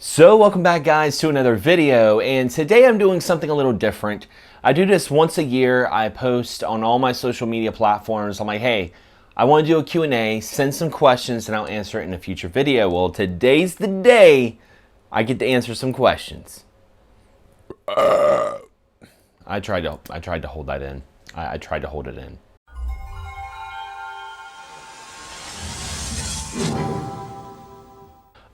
So welcome back guys to another video, and today I'm doing something a little different. I do this once a year. I post on all my social media platforms. I'm like, hey, I want to do a Q&A, send some questions and I'll answer it in a future video. Well, today's the day I get to answer some questions. I tried to hold that in. I tried to hold it in.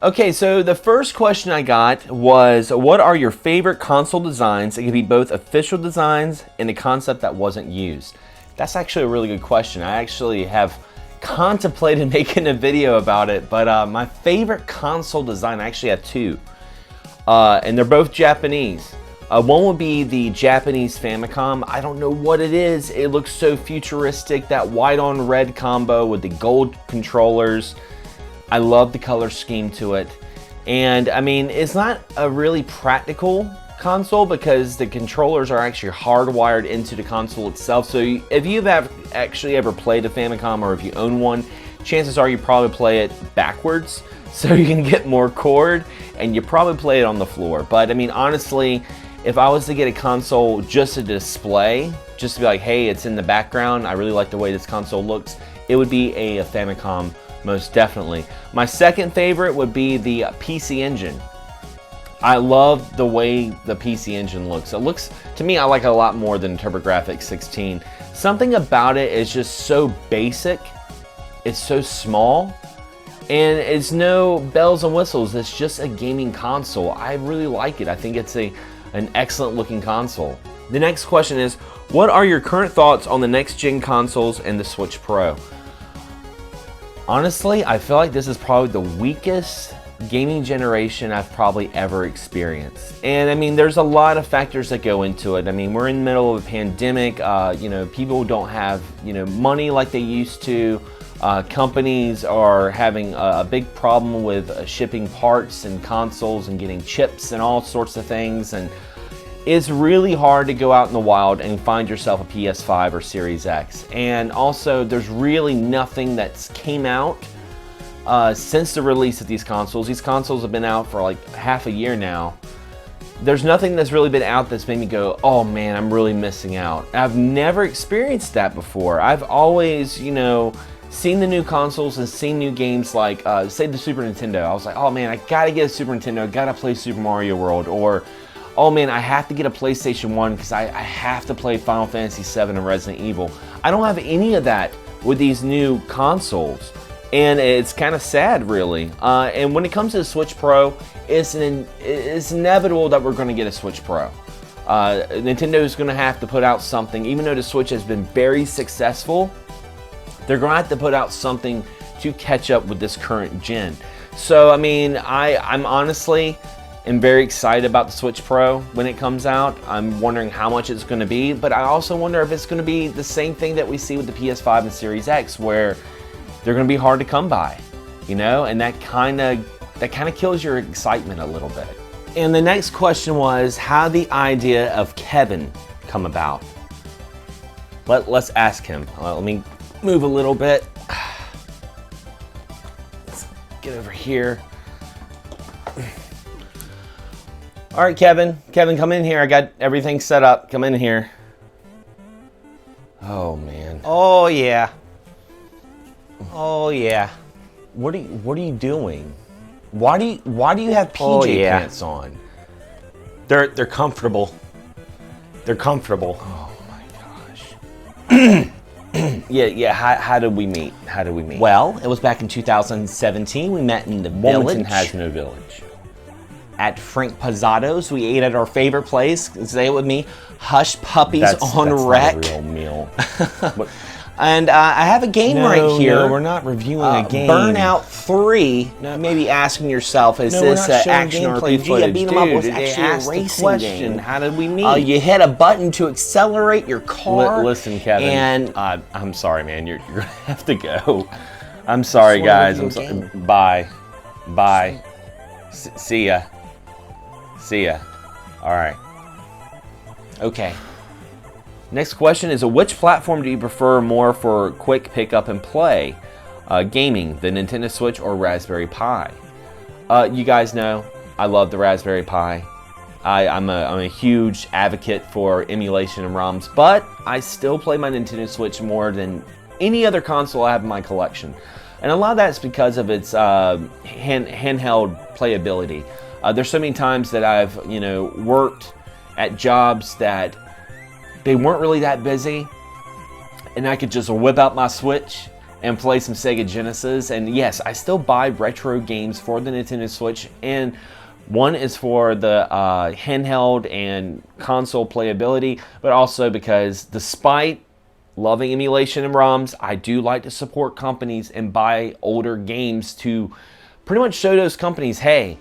Okay, so the first question I got was, what are your favorite console designs? It could be both official designs and a concept that wasn't used. That's actually a really good question. I actually have contemplated making a video about it, but my favorite console design, I actually have two, and they're both Japanese. One would be the Japanese Famicom. I don't know what it is. It looks so futuristic, that white on red combo with the gold controllers. I love the color scheme to it. And I mean, it's not a really practical console because the controllers are actually hardwired into the console itself. So if you've actually ever played a Famicom, or if you own one, chances are you probably play it backwards so you can get more cord, and you probably play it on the floor. But I mean, honestly, if I was to get a console just to display, just to be like, hey, it's in the background, I really like the way this console looks, it would be a Famicom. Most definitely. My second favorite would be the PC Engine. I love the way the PC Engine looks. It looks, to me, I like it a lot more than TurboGrafx 16. Something about it is just so basic. It's so small. And it's no bells and whistles. It's just a gaming console. I really like it. I think it's an excellent looking console. The next question is, what are your current thoughts on the next gen consoles and the Switch Pro? Honestly, I feel like this is probably the weakest gaming generation I've probably ever experienced. And I mean, there's a lot of factors that go into it. I mean, we're in the middle of a pandemic. People don't have, money like they used to. Companies are having a big problem with shipping parts and consoles and getting chips and all sorts of things. And it's really hard to go out in the wild and find yourself a PS5 or Series X. And also, there's really nothing that's came out since the release of these consoles. These consoles have been out for like half a year now. There's nothing that's really been out that's made me go, oh man, I'm really missing out. I've never experienced that before. I've always, seen the new consoles and seen new games like, say the Super Nintendo. I was like, oh man, I gotta get a Super Nintendo, I gotta play Super Mario World. Or, oh man, I have to get a PlayStation 1 because I have to play Final Fantasy 7 and Resident Evil. I don't have any of that with these new consoles, and it's kind of sad, really. And when it comes to the Switch Pro, it's inevitable that we're going to get a Switch Pro. Nintendo is going to have to put out something, even though the Switch has been very successful. They're going to have to put out something to catch up with this current gen. So, I mean, I'm honestly am very excited about the Switch Pro when it comes out. I'm wondering how much it's going to be, but I also wonder if it's going to be the same thing that we see with the PS5 and Series X, where they're going to be hard to come by, and that kind of kills your excitement a little bit. And the next question was, how did the idea of Kevin come about? Let's ask him. Let me move a little bit. Let's get over here. All right, Kevin. Kevin, come in here. I got everything set up. Come in here. Oh man. Oh yeah. Oh yeah. What are you doing? Why do you have PJ pants on? They're comfortable. They're comfortable. Oh my gosh. Yeah. How did we meet? Well, it was back in 2017. We met in the village. Wilmington has no village. At Frank Pizzado's. We ate at our favorite place. Say it with me. Hush Puppies on Rec. Not a real meal. And I have a game right here. No, we're not reviewing a game. Burnout 3. Now, maybe asking yourself, is this action RPG? Footage. Beat 'em up was actually a racing game. How did we meet? You hit a button to accelerate your car. Listen, Kevin. And I'm sorry, man. You're gonna have to go. I'm sorry, guys. I'm sorry. Bye. See ya. All right. Okay. Next question is, which platform do you prefer more for quick pick up and play? Gaming, the Nintendo Switch or Raspberry Pi? You guys know I love the Raspberry Pi. I'm a huge advocate for emulation and ROMs, but I still play my Nintendo Switch more than any other console I have in my collection. And a lot of that's because of its handheld playability. There's so many times that I've worked at jobs that they weren't really that busy, and I could just whip out my Switch and play some Sega Genesis. And yes, I still buy retro games for the Nintendo Switch, and one is for the handheld and console playability, but also because despite loving emulation and ROMs, I do like to support companies and buy older games to pretty much show those companies, hey,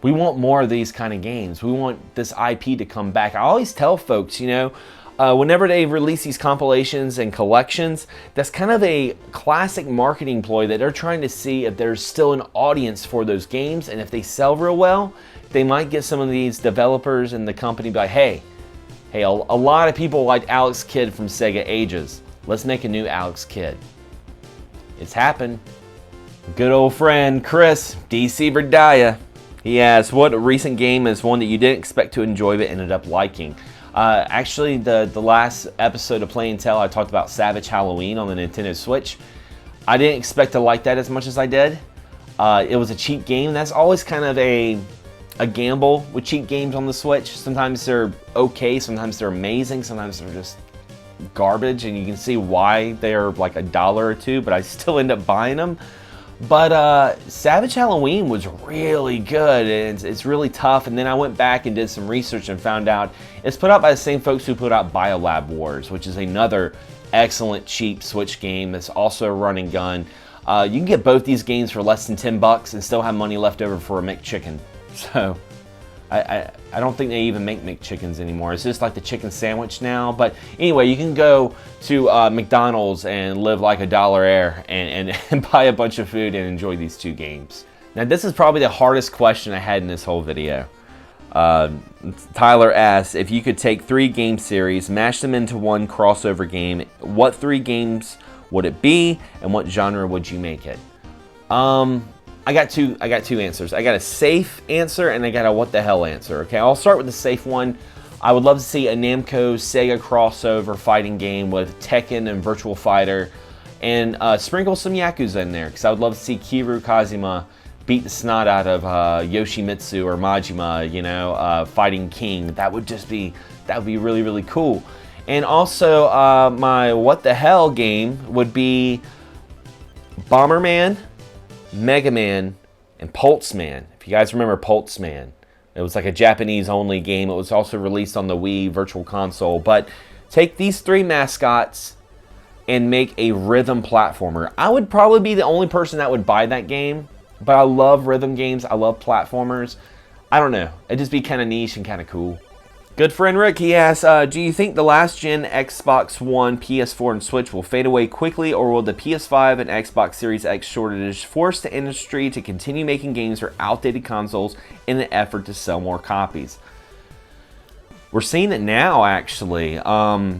we want more of these kind of games. We want this IP to come back. I always tell folks, whenever they release these compilations and collections, that's kind of a classic marketing ploy that they're trying to see if there's still an audience for those games, and if they sell real well, they might get some of these developers and the company be like, hey, a lot of people like Alex Kidd from Sega Ages. Let's make a new Alex Kidd. It's happened. Good old friend Chris, DC Berdaya. He asks, what recent game is one that you didn't expect to enjoy but ended up liking? Actually, the last episode of Play and Tell, I talked about Savage Halloween on the Nintendo Switch. I didn't expect to like that as much as I did. It was a cheap game. That's always kind of a gamble with cheap games on the Switch. Sometimes they're okay, sometimes they're amazing, sometimes they're just garbage, and you can see why they're like $1 or $2, but I still end up buying them. But Savage Halloween was really good, and it's really tough. And then I went back and did some research and found out it's put out by the same folks who put out BioLab Wars, which is another excellent cheap Switch game that's also a run and gun. You can get both these games for less than $10 and still have money left over for a McChicken. So I don't think they even make McChickens anymore. It's just like the chicken sandwich now. But anyway, you can go to McDonald's and live like a dollaire and buy a bunch of food and enjoy these two games. Now, this is probably the hardest question I had in this whole video. Tyler asks, if you could take 3 game series, mash them into one crossover game, what 3 games would it be, and what genre would you make it? I got two answers. I got a safe answer and I got a what the hell answer. Okay, I'll start with the safe one. I would love to see a Namco Sega crossover fighting game with Tekken and Virtual Fighter, and sprinkle some Yakuza in there, because I would love to see Kiryu Kazuma beat the snot out of Yoshimitsu or Majima, fighting King. That would be really, really cool. And also my what the hell game would be Bomberman, Mega Man, and Pulseman. If you guys remember Pulseman, it was like a Japanese-only game. It was also released on the Wii Virtual Console. But take these 3 mascots and make a rhythm platformer. I would probably be the only person that would buy that game, but I love rhythm games. I love platformers. I don't know. It'd just be kind of niche and kind of cool. Good friend Rick, he asks, do you think the last gen Xbox One, PS4, and Switch will fade away quickly, or will the PS5 and Xbox Series X shortage force the industry to continue making games for outdated consoles in an effort to sell more copies? We're seeing it now, actually. I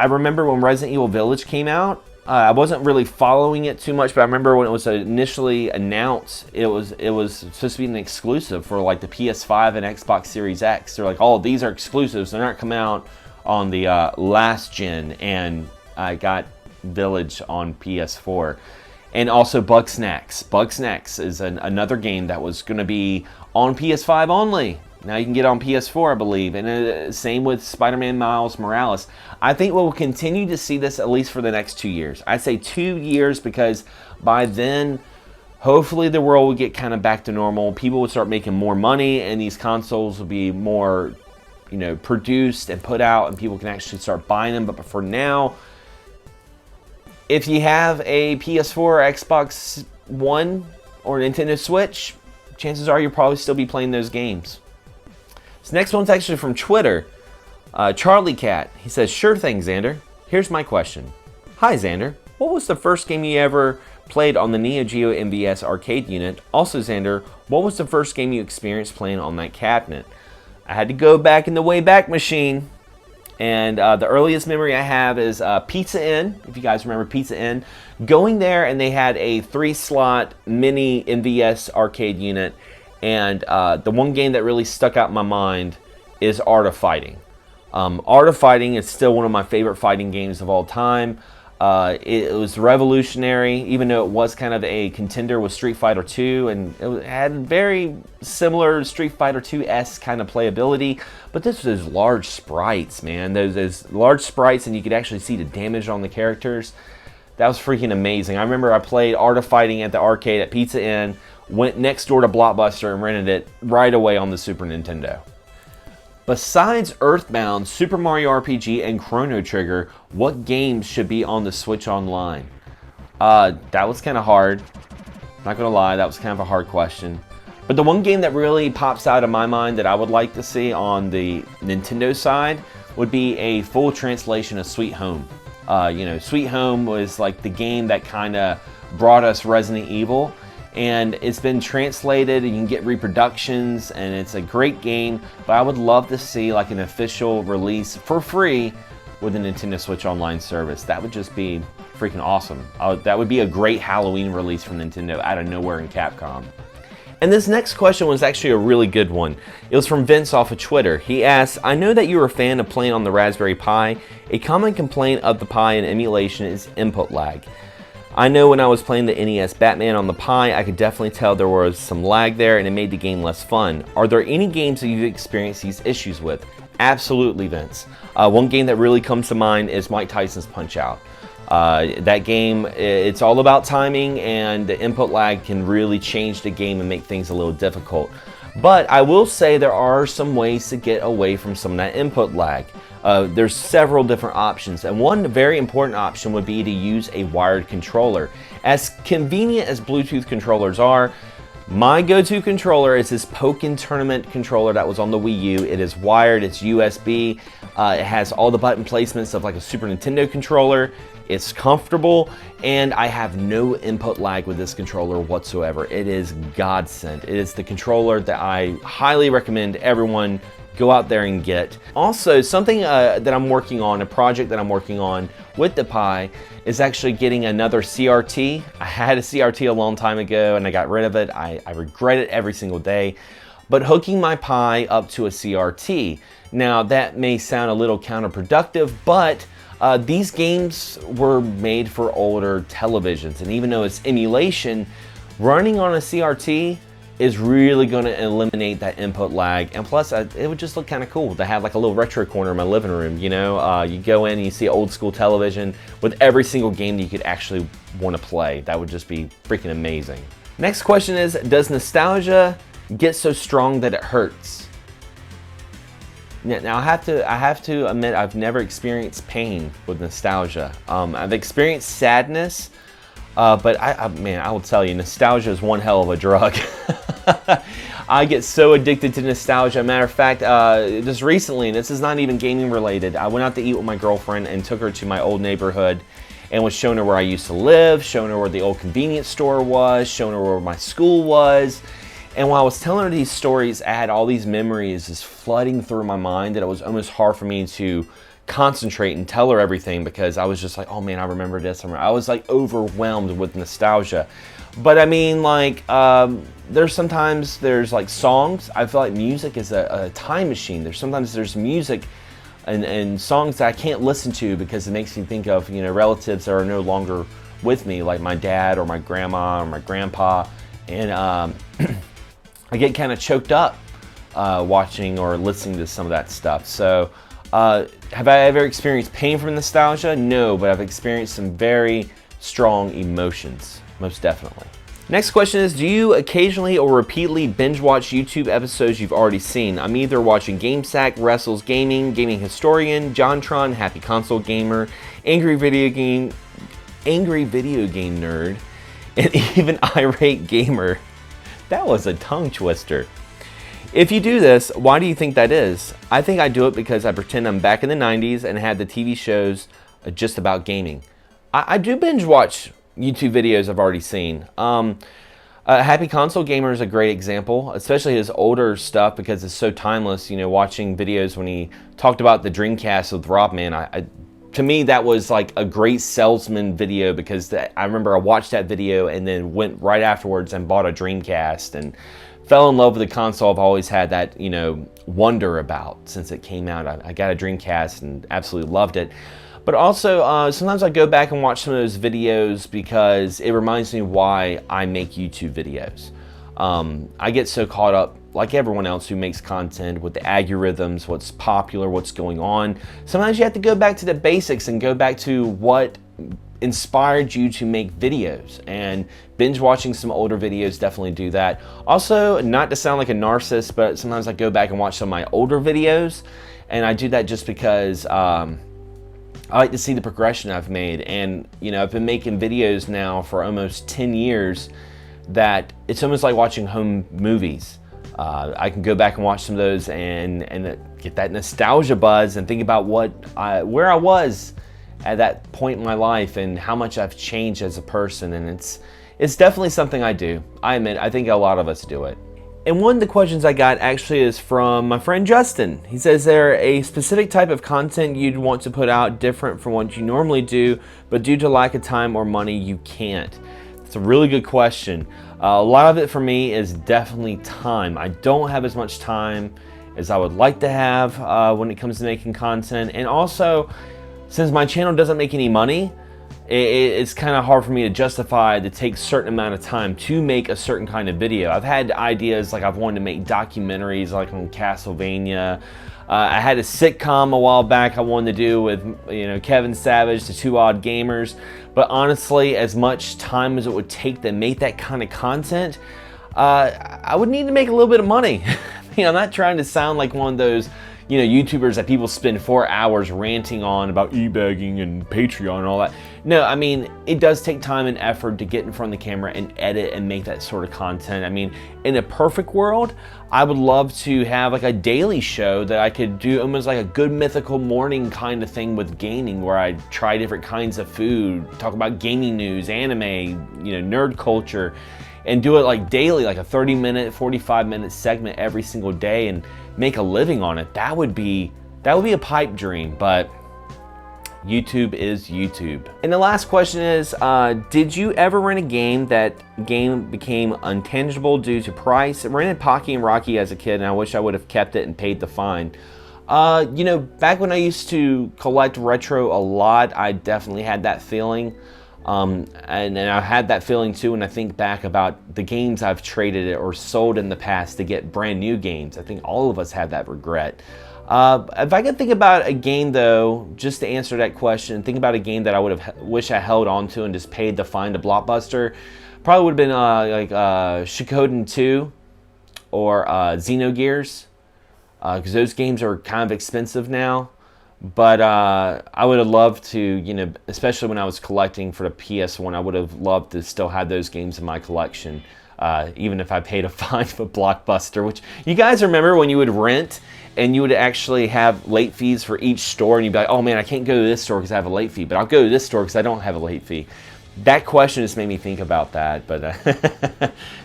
remember when Resident Evil Village came out. I wasn't really following it too much, but I remember when it was initially announced, it was supposed to be an exclusive for like the PS5 and Xbox Series X. They're like, oh, these are exclusives. They're not coming out on the last gen, and I got Village on PS4. And also Bugsnax. Bugsnax is another game that was going to be on PS5 only. Now you can get it on PS4, I believe. And same with Spider-Man Miles Morales. I think we'll continue to see this at least for the next 2 years. I'd say 2 years, because by then, hopefully the world will get kind of back to normal. People will start making more money, and these consoles will be more, produced and put out, and people can actually start buying them. But for now, if you have a PS4 or Xbox One or Nintendo Switch, chances are you'll probably still be playing those games. This next one's actually from Twitter. Charlie Cat. He says, sure thing, Xander. Here's my question. Hi, Xander. What was the first game you ever played on the Neo Geo MVS arcade unit? Also, Xander, what was the first game you experienced playing on that cabinet? I had to go back in the Wayback Machine. And the earliest memory I have is Pizza Inn, if you guys remember Pizza Inn. Going there, and they had a 3-slot mini MVS arcade unit. And the one game that really stuck out in my mind is Art of Fighting. Art of Fighting is still one of my favorite fighting games of all time. It was revolutionary, even though it was kind of a contender with Street Fighter II, and it had very similar Street Fighter II-esque kind of playability. But this was those large sprites, man. Those large sprites, and you could actually see the damage on the characters. That was freaking amazing. I remember I played Art of Fighting at the arcade at Pizza Inn, went next door to Blockbuster and rented it right away on the Super Nintendo. Besides Earthbound, Super Mario RPG, and Chrono Trigger, what games should be on the Switch Online? That was kind of hard. Not gonna lie, that was kind of a hard question. But the one game that really pops out of my mind that I would like to see on the Nintendo side would be a full translation of Sweet Home. Sweet Home was like the game that kind of brought us Resident Evil. And it's been translated, and you can get reproductions, and it's a great game. But I would love to see like an official release for free with the Nintendo Switch Online service. That would just be freaking awesome. That would be a great Halloween release from Nintendo out of nowhere in Capcom. And this next question was actually a really good one. It was from Vince off of Twitter. He asked, I know that you were a fan of playing on the Raspberry Pi. A common complaint of the Pi in emulation is input lag. I know when I was playing the NES Batman on the Pi, I could definitely tell there was some lag there and it made the game less fun. Are there any games that you've experienced these issues with? Absolutely, Vince. One game that really comes to mind is Mike Tyson's Punch-Out! That game, it's all about timing, and the input lag can really change the game and make things a little difficult. But I will say there are some ways to get away from some of that input lag. There's several different options, and one very important option would be to use a wired controller. As convenient as Bluetooth controllers are, my go-to controller is this Pokken Tournament controller that was on the Wii U. It is wired, it's USB, it has all the button placements of like a Super Nintendo controller. It's comfortable, and I have no input lag with this controller whatsoever. It is godsend. It is the controller that I highly recommend everyone go out there and get. Also, something that I'm working on, a project that I'm working on with the Pi, is actually getting another CRT. I had a CRT a long time ago and I got rid of it. I regret it every single day. But hooking my Pi up to a CRT. Now that may sound a little counterproductive, but these games were made for older televisions, and even though it's emulation, running on a CRT is really going to eliminate that input lag, and plus it would just look kind of cool to have like a little retro corner in my living room. You go in and you see old school television with every single game that you could actually want to play. That would just be freaking amazing. Next question is, does nostalgia get so strong that it hurts? Now I have to admit I've never experienced pain with nostalgia. I've experienced sadness, but I will tell you, nostalgia is one hell of a drug. I get so addicted to nostalgia. Matter of fact, just recently, and this is not even gaming related, I went out to eat with my girlfriend and took her to my old neighborhood and was showing her where I used to live, showing her where the old convenience store was, showing her where my school was. And while I was telling her these stories, I had all these memories just flooding through my mind that it was almost hard for me to concentrate and tell her everything, because I was just like, oh man, I remember this. I was like overwhelmed with nostalgia. But I mean, like, there's like songs. I feel like music is a time machine. Sometimes there's music and songs that I can't listen to because it makes me think of, relatives that are no longer with me, like my dad or my grandma or my grandpa. And I get kind of choked up watching or listening to some of that stuff. So have I ever experienced pain from nostalgia? No, but I've experienced some very strong emotions, most definitely. Next question is, do you occasionally or repeatedly binge watch YouTube episodes you've already seen? I'm either watching GameSack, Wrestles Gaming, Gaming Historian, JonTron, Happy Console Gamer, Angry Video Game Nerd, and even Irate Gamer. That was a tongue twister. If you do this, why do you think that is? I think I do it because I pretend I'm back in the 90s and had the TV shows just about gaming. I do binge watch YouTube videos I've already seen. Happy Console Gamer is a great example, especially his older stuff, because it's so timeless. Watching videos when he talked about the Dreamcast with Rob, man, to me that was like a great salesman video, because I remember I watched that video and then went right afterwards and bought a Dreamcast and fell in love with the console I've always had that, you know, wonder about since it came out. I got a Dreamcast and absolutely loved it. But also, sometimes I go back and watch some of those videos because it reminds me why I make YouTube videos. I get so caught up, like everyone else who makes content, with the algorithms, what's popular, what's going on. Sometimes you have to go back to the basics and go back to what inspired you to make videos, and binge watching some older videos definitely do that. Also, not to sound like a narcissist, but sometimes I go back and watch some of my older videos, and I do that just because I like to see the progression I've made. And you know, I've been making videos now for almost 10 years that it's almost like watching home movies. I can go back and watch some of those and get that nostalgia buzz and think about where I was at that point in my life and how much I've changed as a person. And it's definitely something I do. I admit, I think a lot of us do it. And one of the questions I got actually is from my friend Justin. He says, is there a specific type of content you'd want to put out different from what you normally do, but due to lack of time or money, you can't? It's a really good question. A lot of it for me is definitely time. I don't have as much time as I would like to have when it comes to making content. And also, since my channel doesn't make any money, it's kind of hard for me to justify to take a certain amount of time to make a certain kind of video. I've had ideas, like I've wanted to make documentaries like on Castlevania. I had a sitcom a while back I wanted to do with, you know, Kevin Savage, the Two Odd Gamers. But honestly, as much time as it would take to make that kind of content, I would need to make a little bit of money. You know, I'm not trying to sound like one of those, you know, YouTubers that people spend 4 hours ranting on about e-bagging and Patreon and all that. No, I mean, it does take time and effort to get in front of the camera and edit and make that sort of content. I mean, in a perfect world, I would love to have like a daily show that I could do almost like a Good Mythical Morning kind of thing with gaming, where I try different kinds of food, talk about gaming news, anime, you know, nerd culture, and do it like daily, like a 30-minute, 45-minute segment every single day and make a living on it. That would be a pipe dream, but YouTube is YouTube. And the last question is, did you ever rent a game that game became untangible due to price? I rented Pocky and Rocky as a kid, and I wish I would have kept it and paid the fine. You know, back when I used to collect retro a lot, I definitely had that feeling. And I had that feeling too when I think back about the games I've traded it or sold in the past to get brand new games. I think all of us had that regret. If I could think about a game though, just to answer that question, think about a game that I would have wished I held on to and just paid the fine to Blockbuster, probably would have been like Shikoden 2 or Xenogears, because those games are kind of expensive now. But I would have loved to, you know, especially when I was collecting for the PS1, I would have loved to still have those games in my collection, even if I paid a fine for Blockbuster, which you guys remember when you would rent and you would actually have late fees for each store, and you'd be like, oh man, I can't go to this store because I have a late fee, but I'll go to this store because I don't have a late fee. That question just made me think about that, but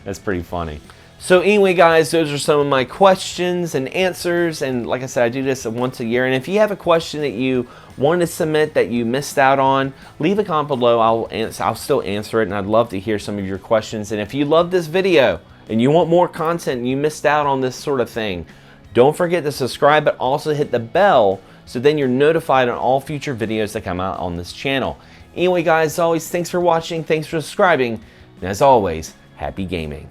that's pretty funny. So anyway, guys, those are some of my questions and answers. And like I said, I do this once a year. And if you have a question that you want to submit that you missed out on, leave a comment below. I'll still answer it, and I'd love to hear some of your questions. And if you love this video and you want more content and you missed out on this sort of thing, don't forget to subscribe, but also hit the bell so then you're notified on all future videos that come out on this channel. Anyway, guys, as always, thanks for watching, thanks for subscribing, and as always, happy gaming.